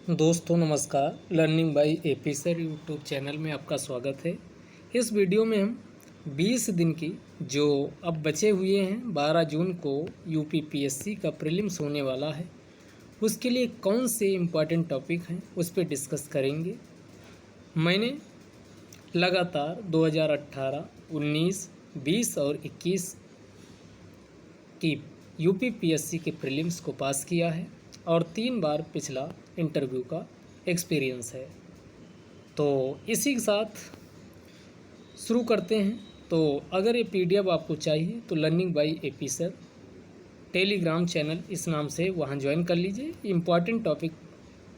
दोस्तों नमस्कार। Learning by AP sir YouTube channel में आपका स्वागत है। इस वीडियो में हम 20 दिन की जो अब बचे हुए हैं 12 जून को यूपी पीएससी का प्रीलिम्स होने वाला है, उसके लिए कौन से इम्पॉर्टेंट टॉपिक हैं उस पर डिस्कस करेंगे। मैंने लगातार 2018, 19, 20 और 21 की यूपी पीएससी के प्रीलिम्स को पास किया है और 3 बार पिछला इंटरव्यू का एक्सपीरियंस है। तो इसी के साथ शुरू करते हैं। तो अगर ये पीडीएफ आपको चाहिए तो learning by AP sir Telegram channel इस नाम से वहाँ ज्वाइन कर लीजिए। इम्पॉर्टेंट टॉपिक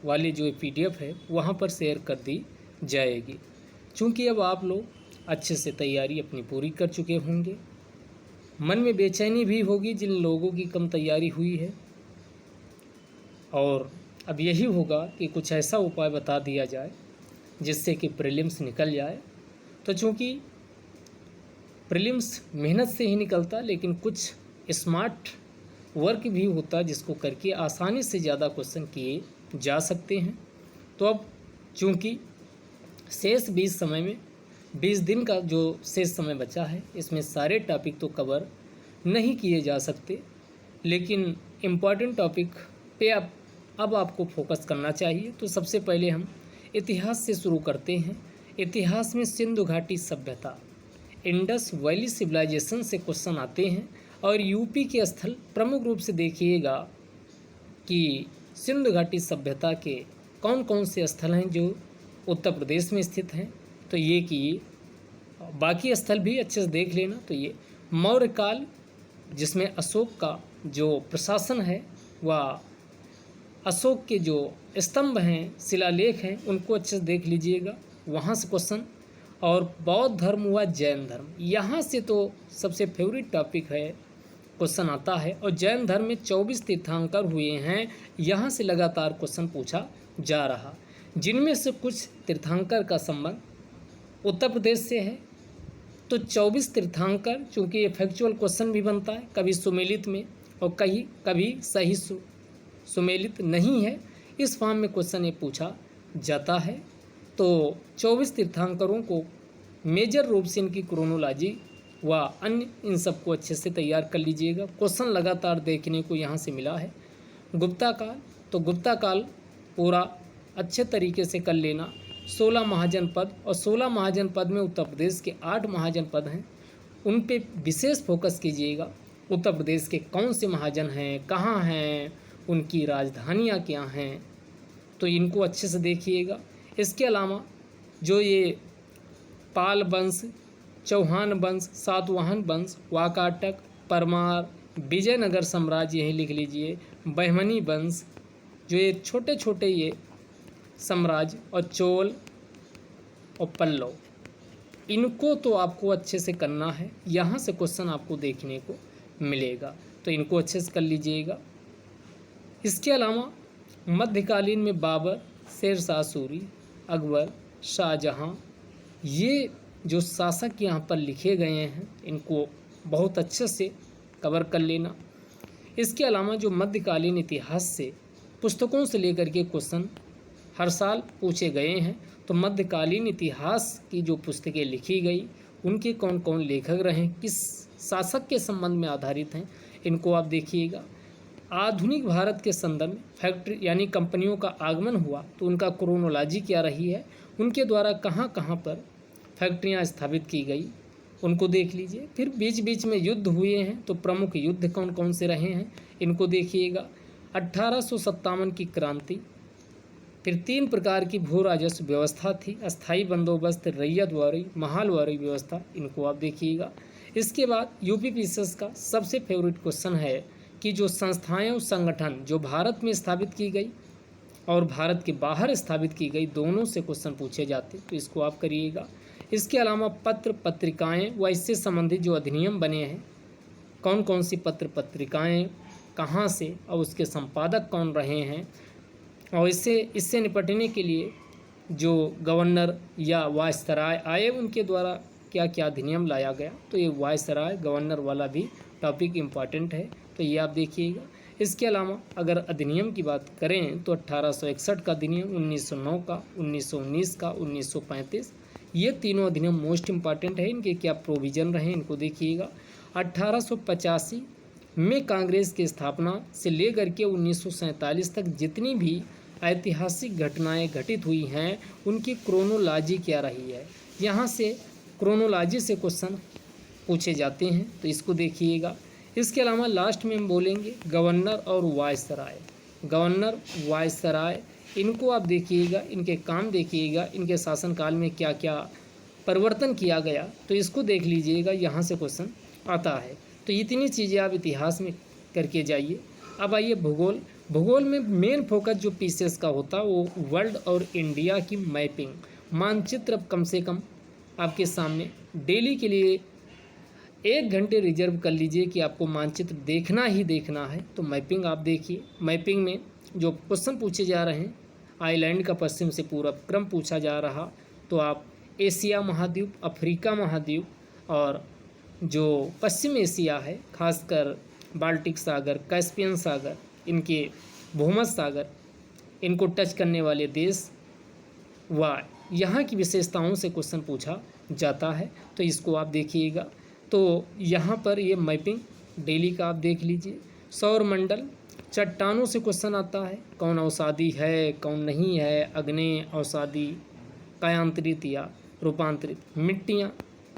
वाली जो पीडीएफ है वहाँ पर शेयर कर दी जाएगी। चूँकि अब आप लोग अच्छे से तैयारी अपनी पूरी कर चुके होंगे, मन में बेचैनी भी होगी जिन लोगों की कम तैयारी हुई है, और अब यही होगा कि कुछ ऐसा उपाय बता दिया जाए जिससे कि प्रीलिम्स निकल जाए। तो चूँकि प्रीलिम्स मेहनत से ही निकलता, लेकिन कुछ स्मार्ट वर्क भी होता जिसको करके आसानी से ज़्यादा क्वेश्चन किए जा सकते हैं। तो अब चूँकि शेष 20 दिन का जो शेष समय बचा है, इसमें सारे टॉपिक तो कवर नहीं किए जा सकते, लेकिन इम्पॉर्टेंट टॉपिक पे अब आपको फोकस करना चाहिए। तो सबसे पहले हम इतिहास से शुरू करते हैं। इतिहास में सिंधु घाटी सभ्यता, इंडस वैली सिविलाइजेशन से क्वेश्चन आते हैं। और यूपी के स्थल प्रमुख रूप से देखिएगा कि सिंधु घाटी सभ्यता के कौन कौन से स्थल हैं जो उत्तर प्रदेश में स्थित हैं। तो ये कि बाकी स्थल भी अच्छे से देख लेना। तो ये मौर्य काल, जिसमें अशोक का जो प्रशासन है वह अशोक के जो स्तंभ हैं, शिलालेख हैं, उनको अच्छे से देख लीजिएगा, वहाँ से क्वेश्चन। और बौद्ध धर्म हुआ, जैन धर्म, यहाँ से तो सबसे फेवरेट टॉपिक है, क्वेश्चन आता है। और जैन धर्म में 24 तीर्थंकर हुए हैं, यहाँ से लगातार क्वेश्चन पूछा जा रहा, जिनमें से कुछ तीर्थंकर का संबंध उत्तर प्रदेश से है। तो 24 तीर्थंकर, चूँकि ये फैक्चुअल क्वेश्चन भी बनता है, कभी सुमेलित में और कभी सही सुमेलित नहीं है, इस फॉर्म में क्वेश्चन ये पूछा जाता है। तो 24 तीर्थंकरों को मेजर रूप से इनकी क्रोनोलॉजी व अन्य इन सबको अच्छे से तैयार कर लीजिएगा। क्वेश्चन लगातार देखने को यहाँ से मिला है। गुप्ता काल, तो गुप्ता काल पूरा अच्छे तरीके से कर लेना। 16 महाजनपद, और 16 महाजनपद में उत्तर प्रदेश के 8 महाजनपद हैं, उन पे विशेष फोकस कीजिएगा। उत्तर प्रदेश के कौन से महाजन हैं, कहाँ हैं, उनकी राजधानियाँ क्या हैं, तो इनको अच्छे से देखिएगा। इसके अलावा जो ये पाल वंश, चौहान वंश, सातवाहन वंश, वाकाटक, परमार, विजयनगर साम्राज्य, यही लिख लीजिए, बहमनी वंश, जो ये छोटे छोटे ये साम्राज्य, और चोल और पल्लव, इनको तो आपको अच्छे से करना है। यहाँ से क्वेश्चन आपको देखने को मिलेगा, तो इनको अच्छे से कर लीजिएगा। इसके अलावा मध्यकालीन में बाबर, शेरशाह सूरी, अकबर, शाहजहां, ये जो शासक यहाँ पर लिखे गए हैं, इनको बहुत अच्छे से कवर कर लेना। इसके अलावा जो मध्यकालीन इतिहास से पुस्तकों से लेकर के क्वेश्चन हर साल पूछे गए हैं, तो मध्यकालीन इतिहास की जो पुस्तकें लिखी गई, उनके कौन कौन लेखक रहे, किस शासक के संबंध में आधारित हैं, इनको आप देखिएगा। आधुनिक भारत के संदर्भ में फैक्ट्री यानी कंपनियों का आगमन हुआ, तो उनका क्रोनोलॉजी क्या रही है, उनके द्वारा कहाँ कहाँ पर फैक्ट्रियाँ स्थापित की गई, उनको देख लीजिए। फिर बीच बीच में युद्ध हुए हैं, तो प्रमुख युद्ध कौन कौन से रहे हैं, इनको देखिएगा। 1857 की क्रांति, फिर 3 प्रकार की भू राजस्व व्यवस्था थी, अस्थाई बंदोबस्त, रैयतवारी, महालवारी व्यवस्था, इनको आप देखिएगा। इसके बाद यूपी पीएससी का सबसे फेवरेट क्वेश्चन है कि जो संस्थाएं और संगठन जो भारत में स्थापित की गई और भारत के बाहर स्थापित की गई, दोनों से क्वेश्चन पूछे जाते, तो इसको आप करिएगा। इसके अलावा पत्र पत्रिकाएं व इससे संबंधित जो अधिनियम बने हैं, कौन कौन सी पत्र पत्रिकाएं कहाँ से और उसके संपादक कौन रहे हैं, और इससे निपटने के लिए जो गवर्नर या वायसराय आए, उनके द्वारा क्या क्या अधिनियम लाया गया, तो ये वायसराय गवर्नर वाला भी टॉपिक इम्पॉर्टेंट है, तो ये आप देखिएगा। इसके अलावा अगर अधिनियम की बात करें तो 1861 का अधिनियम, 1909 का, 1919 का, 1935, ये तीनों अधिनियम मोस्ट इम्पॉर्टेंट है। इनके क्या प्रोविज़न रहे इनको देखिएगा। 1885 में कांग्रेस की स्थापना से लेकर के 1947 तक जितनी भी ऐतिहासिक घटनाएं घटित हुई हैं उनकी क्रोनोलॉजी क्या रही है, यहाँ से क्रोनोलॉजी से क्वेश्चन पूछे जाते हैं, तो इसको देखिएगा। इसके अलावा लास्ट में हम बोलेंगे गवर्नर और वायसराय। गवर्नर, वायसराय, इनको आप देखिएगा, इनके काम देखिएगा, इनके शासनकाल में क्या क्या परिवर्तन किया गया, तो इसको देख लीजिएगा, यहाँ से क्वेश्चन आता है। तो इतनी चीज़ें आप इतिहास में करके जाइए। अब आइए भूगोल। भूगोल में मेन फोकस जो पीसेस का होता है वो वर्ल्ड और इंडिया की मैपिंग, मानचित्र। अब कम से कम आपके सामने डेली के लिए 1 घंटे रिजर्व कर लीजिए कि आपको मानचित्र देखना ही देखना है। तो मैपिंग आप देखिए। मैपिंग में जो क्वेश्चन पूछे जा रहे हैं, आइलैंड का पश्चिम से पूरब क्रम पूछा जा रहा, तो आप एशिया महाद्वीप, अफ्रीका महाद्वीप और जो पश्चिम एशिया है, खासकर बाल्टिक सागर, कैस्पियन सागर, इनके भूमध्य सागर, इनको टच करने वाले देश व यहाँ की विशेषताओं से क्वेश्चन पूछा जाता है, तो इसको आप देखिएगा। तो यहाँ पर ये मैपिंग डेली का आप देख लीजिए। सौरमंडल, चट्टानों से क्वेश्चन आता है, कौन अवसादी है कौन नहीं है, अग्नेय, अवसादी, कायांतरित या रूपांतरित। मिट्टियाँ,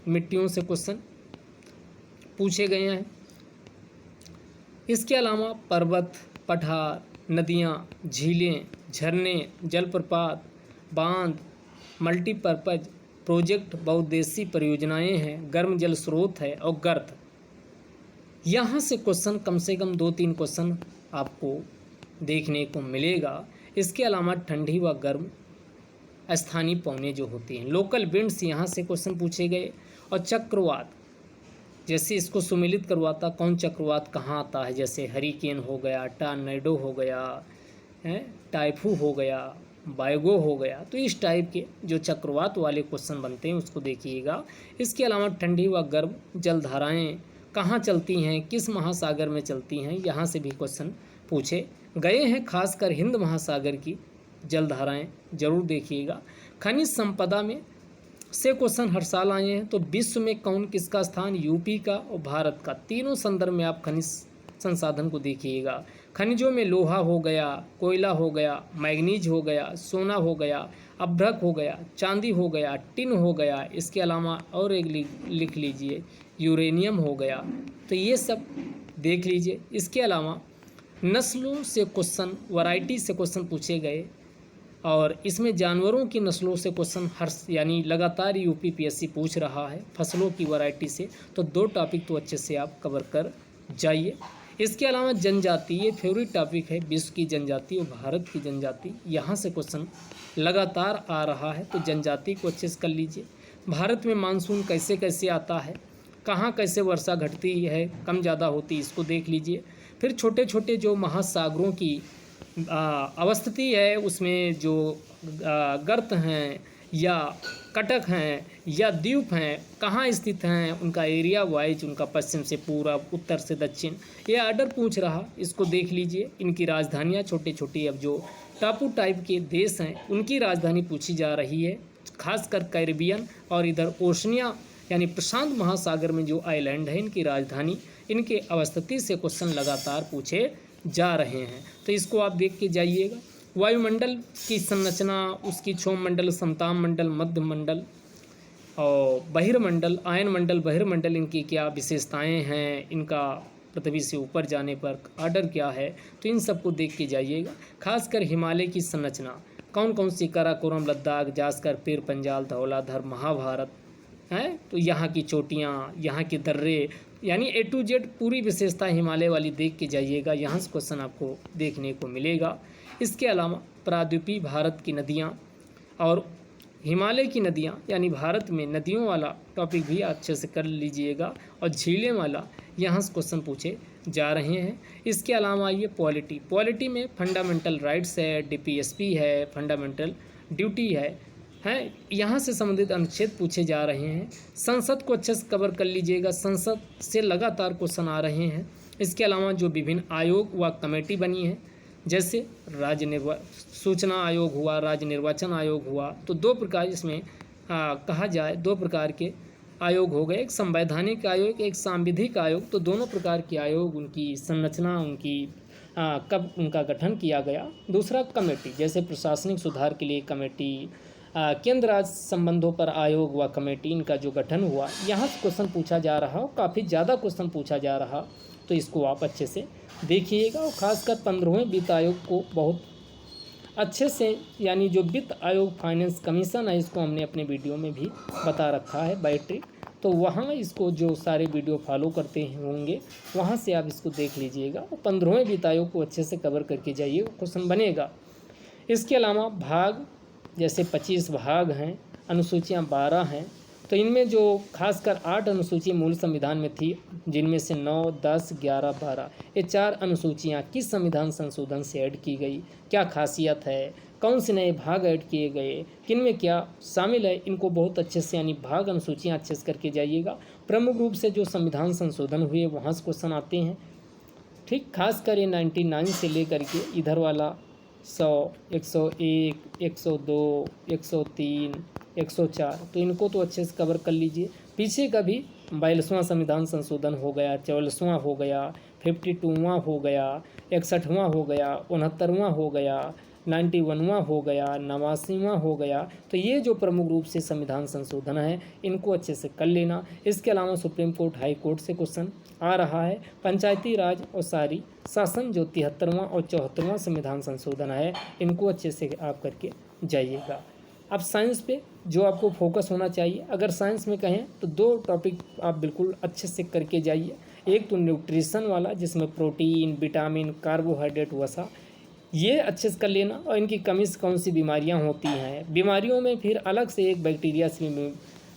मिट्टियों से क्वेश्चन पूछे गए हैं। इसके अलावा पर्वत, पठार, नदियाँ, झीलें, झरने, जलप्रपात, बांध, मल्टीपर्पज प्रोजेक्ट, बहुउद्देशीय परियोजनाएं हैं, गर्म जल स्रोत है और गर्त। यहाँ से क्वेश्चन कम से कम 2-3 क्वेश्चन आपको देखने को मिलेगा। इसके अलावा ठंडी व गर्म स्थानीय पौने जो होती हैं, लोकल विंड्स, यहाँ से क्वेश्चन पूछे गए। और चक्रवात, जैसे इसको सुमेलित करवाता, कौन चक्रवात कहाँ आता है, जैसे हरिकेन हो गया, टॉर्नेडो हो गया है, टाइफू हो गया, बायगो हो गया, तो इस टाइप के जो चक्रवात वाले क्वेश्चन बनते हैं उसको देखिएगा। इसके अलावा ठंडी व गर्म जलधाराएं कहाँ चलती हैं, किस महासागर में चलती हैं, यहाँ से भी क्वेश्चन पूछे गए हैं। खासकर हिंद महासागर की जलधाराएं जरूर देखिएगा। खनिज संपदा में से क्वेश्चन हर साल आए हैं, तो विश्व में कौन किसका स्थान, यूपी का और भारत का, तीनों संदर्भ में आप खनिज संसाधन को देखिएगा। खनिजों में लोहा हो गया, कोयला हो गया, मैग्नीज हो गया, सोना हो गया, अभ्रक हो गया, चांदी हो गया, टिन हो गया, इसके अलावा और एक लिख लीजिए यूरेनियम हो गया, तो ये सब देख लीजिए। इसके अलावा नस्लों से क्वेश्चन, वैरायटी से क्वेश्चन पूछे गए, और इसमें जानवरों की नस्लों से क्वेश्चन यानी लगातार यूपीपीएससी पूछ रहा है, फसलों की वैरायटी से, तो 2 टॉपिक तो अच्छे से आप कवर कर जाइए। इसके अलावा जनजाति, ये फेवरेट टॉपिक है, विश्व की जनजाति और भारत की जनजाति, यहाँ से क्वेश्चन लगातार आ रहा है, तो जनजाति को अच्छे से कर लीजिए। भारत में मानसून कैसे कैसे आता है, कहाँ कैसे वर्षा घटती है, कम ज़्यादा होती, इसको देख लीजिए। फिर छोटे छोटे जो महासागरों की अवस्थिति है, उसमें जो गर्त हैं या कटक हैं या द्वीप हैं, कहाँ स्थित हैं, उनका एरिया वाइज, उनका पश्चिम से पूरब, उत्तर से दक्षिण, ये ऑर्डर पूछ रहा, इसको देख लीजिए। इनकी राजधानियाँ छोटी छोटी, अब जो टापू टाइप के देश हैं उनकी राजधानी पूछी जा रही है, खासकर कैरिबियन और इधर ओशनिया यानी प्रशांत महासागर में जो आइलैंड है, इनकी राजधानी, इनके अवस्थिति से क्वेश्चन लगातार पूछे जा रहे हैं, तो इसको आप देख के जाइएगा। वायुमंडल की संरचना, उसकी क्षोभ मंडल, समताप मंडल, मध्य मंडल और बहिर्मंडल, आयन मंडल, बहिर्मंडल, इनकी क्या विशेषताएं हैं, इनका पृथ्वी से ऊपर जाने पर आर्डर क्या है, तो इन सबको देख के जाइएगा। खासकर हिमालय की संरचना, कौन कौन सी, काराकोरम, लद्दाख, जास्कर, पीर पंजाल, धौलाधर, महाभारत है, तो यहाँ की चोटियाँ, यहाँ के दर्रे, यानी A to Z पूरी विशेषता हिमालय वाली देख के जाइएगा, यहाँ से क्वेश्चन आपको देखने को मिलेगा। इसके अलावा प्रायद्वीपीय भारत की नदियाँ और हिमालय की नदियाँ, यानी भारत में नदियों वाला टॉपिक भी अच्छे से कर लीजिएगा, और झीलें वाला यहाँ से क्वेश्चन पूछे जा रहे हैं। इसके अलावा ये पॉलिटी, पॉलिटी में फंडामेंटल राइट्स है, DPSP है, फंडामेंटल ड्यूटी है, यहाँ से संबंधित अनुच्छेद पूछे जा रहे हैं। संसद को अच्छे से कवर कर लीजिएगा, संसद से लगातार क्वेश्चन आ रहे हैं। इसके अलावा जो विभिन्न आयोग व कमेटी बनी है, जैसे सूचना आयोग हुआ, राज्य निर्वाचन आयोग हुआ, तो दो प्रकार इसमें कहा जाए दो प्रकार के आयोग हो गए, एक संवैधानिक आयोग, एक सांविधिक आयोग। तो दोनों प्रकार के आयोग, उनकी संरचना, उनकी कब उनका गठन किया गया। दूसरा कमेटी, जैसे प्रशासनिक सुधार के लिए कमेटी, केंद्र राज्य संबंधों पर आयोग व कमेटी, इनका जो गठन हुआ, यहाँ से क्वेश्चन पूछा जा रहा हो, काफ़ी ज़्यादा क्वेश्चन पूछा जा रहा, तो इसको आप अच्छे से देखिएगा। और ख़ासकर 15वें वित्त आयोग को बहुत अच्छे से, यानी जो वित्त आयोग फाइनेंस कमीशन है, इसको हमने अपने वीडियो में भी बता रखा है बाय ट्रिक, तो वहाँ इसको जो सारे वीडियो फॉलो करते होंगे वहाँ से आप इसको देख लीजिएगा। और 15वें वित्त आयोग को अच्छे से कवर करके जाइए, क्वेश्चन बनेगा। इसके अलावा भाग, जैसे 25 भाग हैं, अनुसूचियाँ 12 हैं, तो इनमें जो खासकर 8 अनुसूची मूल संविधान में थी, जिनमें से 9, 10, 11, 12 ये 4 अनुसूचियाँ किस संविधान संशोधन से ऐड की गई, क्या खासियत है, कौन से नए भाग ऐड किए गए, किन में क्या शामिल है, इनको बहुत अच्छे से, यानी भाग अनुसूचियाँ अच्छे से करके जाइएगा। प्रमुख रूप से जो संविधान संशोधन हुए वहाँ से क्वेश्चन आते हैं, ठीक। खासकर ये 99 से लेकर के इधर वाला 100, 101, 102, 103, 104, तो इनको तो अच्छे से कवर कर लीजिए। पीछे का भी 42वां संविधान संशोधन हो गया, 44वां हो गया, 52वां हो गया, 61वां हो गया, 69वां हो गया, 91वां हो गया, 89वां हो गया। तो ये जो प्रमुख रूप से संविधान संशोधन है, इनको अच्छे से कर लेना। इसके अलावा सुप्रीम कोर्ट, हाई कोर्ट से क्वेश्चन आ रहा है। पंचायती राज और सारी शासन जो 73वां और 74वां संविधान संशोधन है, इनको अच्छे से आप करके जाइएगा। अब साइंस पे जो आपको फोकस होना चाहिए, अगर साइंस में कहें तो 2 टॉपिक आप बिल्कुल अच्छे से करके जाइए। एक तो न्यूट्रिशन वाला, जिसमें प्रोटीन, विटामिन, कार्बोहाइड्रेट, वसा, ये अच्छे से कर लेना। और इनकी कमी से कौन सी बीमारियां होती हैं, बीमारियों में फिर अलग से एक बैक्टीरिया से,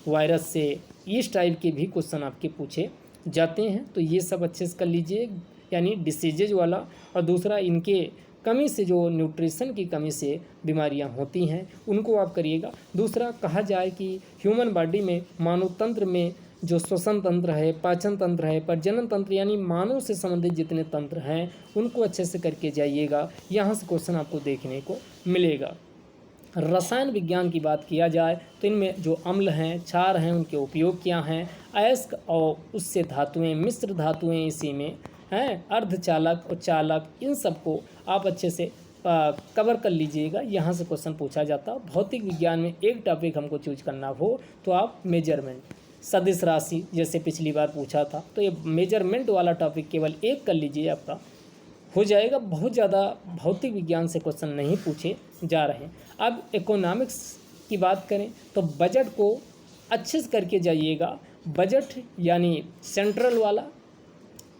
वायरस से, इस टाइप के भी क्वेश्चन आपके पूछे जाते हैं, तो ये सब अच्छे से कर लीजिए, यानी डिसीजेज वाला। और दूसरा, इनके कमी से, जो न्यूट्रिशन की कमी से बीमारियां होती हैं, उनको आप करिएगा। दूसरा, कहा जाए कि ह्यूमन बॉडी में, मानव तंत्र में जो श्वसन तंत्र है, पाचन तंत्र है, प्रजनन तंत्र, यानी मानव से संबंधित जितने तंत्र हैं, उनको अच्छे से करके जाइएगा। यहाँ से क्वेश्चन आपको देखने को मिलेगा। रसायन विज्ञान की बात किया जाए तो इनमें जो अम्ल हैं, क्षार हैं, उनके उपयोग क्या हैं, अयस्क और उससे धातुएं, मिश्र धातुएं इसी में हैं, अर्धचालक और चालक, इन सबको आप अच्छे से कवर कर लीजिएगा। यहाँ से क्वेश्चन पूछा जाता। भौतिक विज्ञान में एक टॉपिक हमको चूज करना हो तो आप मेजरमेंट, सदिश राशि, जैसे पिछली बार पूछा था, तो ये मेजरमेंट वाला टॉपिक केवल एक कर लीजिए, आपका हो जाएगा। बहुत ज़्यादा भौतिक विज्ञान से क्वेश्चन नहीं पूछे जा रहे हैं। अब इकोनॉमिक्स की बात करें तो बजट को अच्छे से करके जाइएगा। बजट यानी सेंट्रल वाला,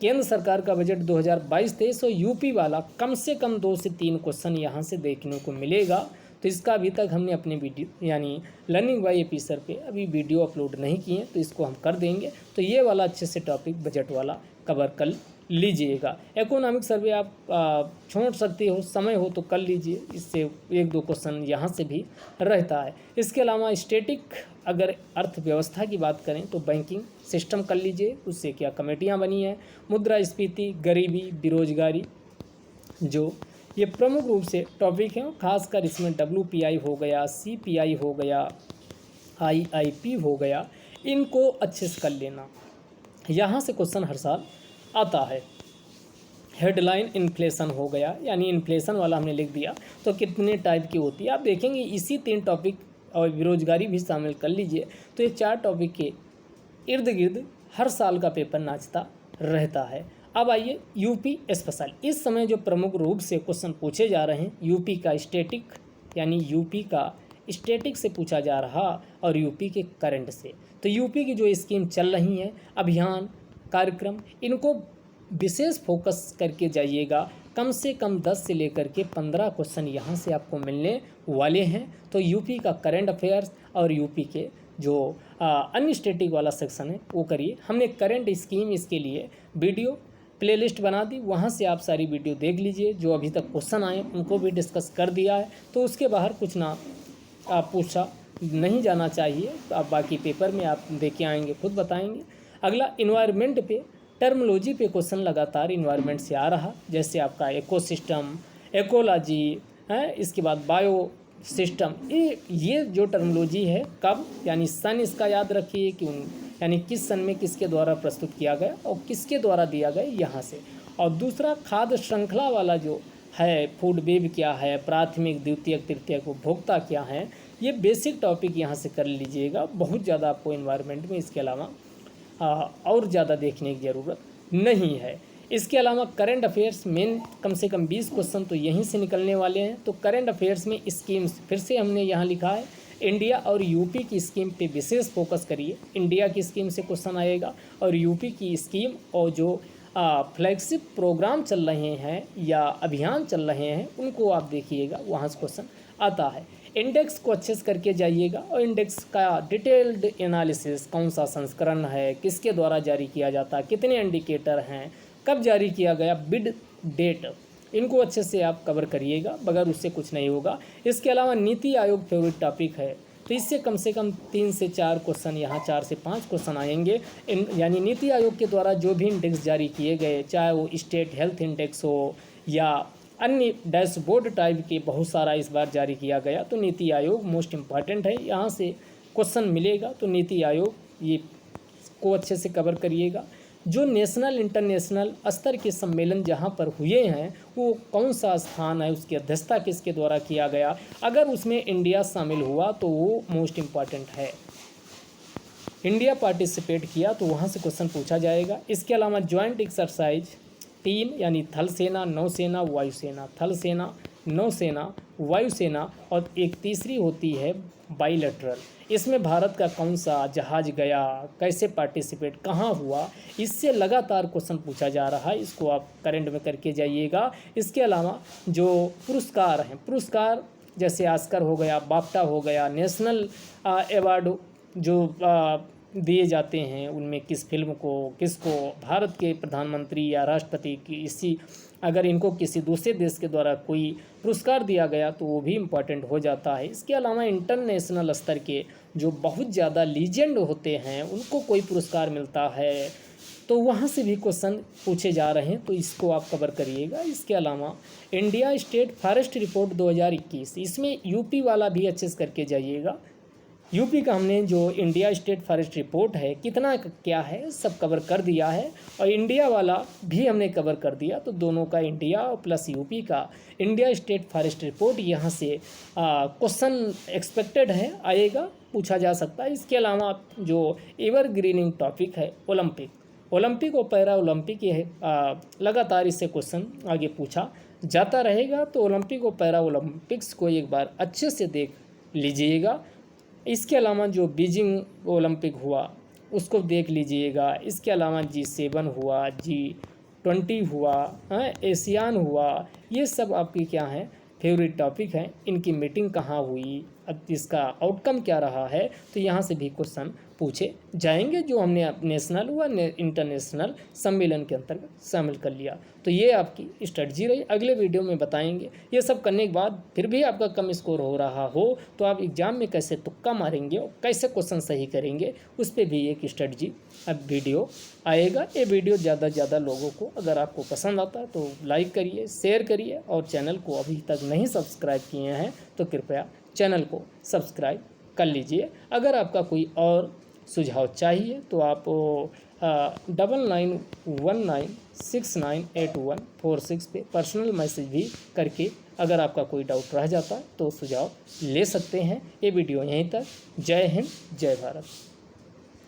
केंद्र सरकार का बजट 2022-23 और यूपी वाला, कम से कम 2 से 3 क्वेश्चन यहाँ से देखने को मिलेगा। तो इसका अभी तक हमने अपने वीडियो, यानी लर्निंग बाय एपी सर पे अभी वीडियो अपलोड नहीं किए, तो इसको हम कर देंगे। तो ये वाला अच्छे से टॉपिक बजट वाला कवर कर लीजिएगा। इकोनॉमिक सर्वे आप छोड़ सकते हो, समय हो तो कर लीजिए, इससे 1-2 क्वेश्चन यहाँ से भी रहता है। इसके अलावा स्टैटिक, अगर अर्थव्यवस्था की बात करें तो बैंकिंग सिस्टम कर लीजिए, उससे क्या कमेटियाँ बनी हैं, मुद्रास्फीति, गरीबी, बेरोजगारी, जो ये प्रमुख रूप से टॉपिक हैं। खासकर इसमें WPI हो गया, CPI हो गया, IIP हो गया, इनको अच्छे से कर लेना। यहाँ से क्वेश्चन हर साल आता है। हेडलाइन इन्फ्लेशन हो गया, यानी इन्फ्लेशन वाला हमने लिख दिया, तो कितने टाइप की होती है आप देखेंगे। इसी 3 टॉपिक और बेरोजगारी भी शामिल कर लीजिए, तो ये 4 टॉपिक के इर्द गिर्द हर साल का पेपर नाचता रहता है। अब आइए यूपी स्पेशल। इस समय जो प्रमुख रूप से क्वेश्चन पूछे जा रहे हैं, यूपी का स्टैटिक, यानी यूपी का स्टैटिक से पूछा जा रहा, और यूपी के करंट से। तो यूपी की जो स्कीम चल रही हैं, अभियान, कार्यक्रम, इनको विशेष फोकस करके जाइएगा। कम से कम 10 से लेकर के 15 क्वेश्चन यहाँ से आपको मिलने वाले हैं। तो यूपी का करंट अफेयर्स और यूपी के जो अन्य स्टैटिक वाला सेक्शन है वो करिए। हमने करंट स्कीम इसके लिए वीडियो प्लेलिस्ट बना दी, वहाँ से आप सारी वीडियो देख लीजिए। जो अभी तक क्वेश्चन आए उनको भी डिस्कस कर दिया है, तो उसके बाहर कुछ ना आप पूछा नहीं जाना चाहिए। तो आप बाकी पेपर में आप देख के आएंगे, खुद बताएंगे। अगला इन्वायरमेंट पे टर्मोलॉजी पे क्वेश्चन लगातार इन्वायरमेंट से आ रहा, जैसे आपका इकोसिस्टम, इकोलॉजी है, इसके बाद बायो सिस्टम। ये जो टर्मोलॉजी है कब, यानी सन इसका याद रखिए कि यानी किस सन में किसके द्वारा प्रस्तुत किया गया और किसके द्वारा दिया गया यहाँ से। और दूसरा खाद्य श्रृंखला वाला जो है, फूड वेब क्या है, प्राथमिक द्वितीयक तृतीयक उपभोक्ता क्या है, ये बेसिक टॉपिक यहाँ से कर लीजिएगा। बहुत ज़्यादा आपको इन्वायरमेंट में इसके अलावा और ज़्यादा देखने की ज़रूरत नहीं है। इसके अलावा करंट अफेयर्स मेन कम से कम 20 क्वेश्चन तो यहीं से निकलने वाले हैं। तो करंट अफेयर्स में स्कीम्स फिर से हमने यहाँ लिखा है, इंडिया और यूपी की स्कीम पे विशेष फोकस करिए। इंडिया की स्कीम से क्वेश्चन आएगा और यूपी की स्कीम और जो फ्लैगशिप प्रोग्राम चल रहे हैं या अभियान चल रहे हैं उनको आप देखिएगा, वहाँ से क्वेश्चन आता है। इंडेक्स को अच्छे से करके जाइएगा और इंडेक्स का डिटेल्ड एनालिसिस, कौन सा संस्करण है, किसके द्वारा जारी किया जाता है, कितने इंडिकेटर हैं, कब जारी किया गया, बिड डेट, इनको अच्छे से आप कवर करिएगा, बगैर उससे कुछ नहीं होगा। इसके अलावा नीति आयोग फेवरेट टॉपिक है, तो इससे कम से कम 3 से 4 क्वेश्चन, यहाँ 4 से 5 क्वेश्चन आएंगे। यानी नीति आयोग के द्वारा जो भी इंडेक्स जारी किए गए, चाहे वो स्टेट हेल्थ इंडेक्स हो या अन्य डैशबोर्ड टाइप के बहुत सारा इस बार जारी किया गया, तो नीति आयोग मोस्ट इम्पॉर्टेंट है, यहाँ से क्वेश्चन मिलेगा। तो नीति आयोग ये को अच्छे से कवर करिएगा। जो नेशनल इंटरनेशनल स्तर के सम्मेलन जहाँ पर हुए हैं वो कौन सा स्थान है, उसकी अध्यक्षता किसके द्वारा किया गया, अगर उसमें इंडिया शामिल हुआ तो वो मोस्ट इम्पॉर्टेंट है। इंडिया पार्टिसिपेट किया तो वहाँ से क्वेश्चन पूछा जाएगा। इसके अलावा ज्वाइंट एक्सरसाइज 3 यानी थल सेना, नौसेना, वायुसेना, थल सेना, नौसेना, वायुसेना, और एक तीसरी होती है बाइलेटरल। इसमें भारत का कौन सा जहाज गया, कैसे पार्टिसिपेट, कहाँ हुआ, इससे लगातार क्वेश्चन पूछा जा रहा है, इसको आप करंट में करके जाइएगा। इसके अलावा जो पुरस्कार हैं, पुरस्कार जैसे ऑस्कर हो गया, बाफ्टा हो गया, नेशनल अवार्ड जो दिए जाते हैं उनमें किस फिल्म को, किसको, भारत के प्रधानमंत्री या राष्ट्रपति की, इसी अगर इनको किसी दूसरे देश के द्वारा कोई पुरस्कार दिया गया तो वो भी इम्पॉर्टेंट हो जाता है। इसके अलावा इंटरनेशनल स्तर के जो बहुत ज़्यादा लीजेंड होते हैं उनको कोई पुरस्कार मिलता है तो वहाँ से भी क्वेश्चन पूछे जा रहे हैं, तो इसको आप कवर करिएगा। इसके अलावा इंडिया स्टेट फॉरेस्ट रिपोर्ट 2021, इसमें यूपी वाला भी अच्छे से करके जाइएगा। यूपी का हमने जो इंडिया स्टेट फॉरेस्ट रिपोर्ट है कितना क्या है सब कवर कर दिया है, और इंडिया वाला भी हमने कवर कर दिया। तो दोनों का, इंडिया और प्लस यूपी का इंडिया स्टेट फॉरेस्ट रिपोर्ट, यहाँ से क्वेश्चन एक्सपेक्टेड है, आएगा, पूछा जा सकता है। इसके अलावा जो एवरग्रीनिंग टॉपिक है ओलंपिक और पैरा ओलंपिक, ये लगातार इससे क्वेश्चन आगे पूछा जाता रहेगा। तो ओलंपिक और पैरा ओलंपिक्स को एक बार अच्छे से देख लीजिएगा। इसके अलावा जो बीजिंग ओलंपिक हुआ उसको देख लीजिएगा। इसके अलावा G7 हुआ, G20 हुआ, एशियान हुआ, ये सब आपकी क्या है, फेवरेट टॉपिक हैं। इनकी मीटिंग कहाँ हुई, अब इसका आउटकम क्या रहा है, तो यहाँ से भी क्वेश्चन पूछे जाएंगे जो हमने नेशनल व इंटरनेशनल सम्मेलन के अंतर्गत शामिल कर लिया। तो ये आपकी स्ट्रेटजी रही। अगले वीडियो में बताएंगे ये सब करने के बाद फिर भी आपका कम स्कोर हो रहा हो तो आप एग्ज़ाम में कैसे तुक्का मारेंगे और कैसे क्वेश्चन सही करेंगे, उस पर भी एक स्ट्रेटजी अब वीडियो आएगा। ये वीडियो ज़्यादा से ज़्यादा लोगों को अगर आपको पसंद आता है तो लाइक करिए, शेयर करिए, और चैनल को अभी तक नहीं सब्सक्राइब किए हैं तो कृपया चैनल को सब्सक्राइब कर लीजिए। अगर आपका कोई और सुझाव चाहिए तो आप 9919698146 पे पर्सनल मैसेज भी करके अगर आपका कोई डाउट रह जाता है तो सुझाव ले सकते हैं। ये वीडियो यहीं तक। जय हिंद, जय भारत।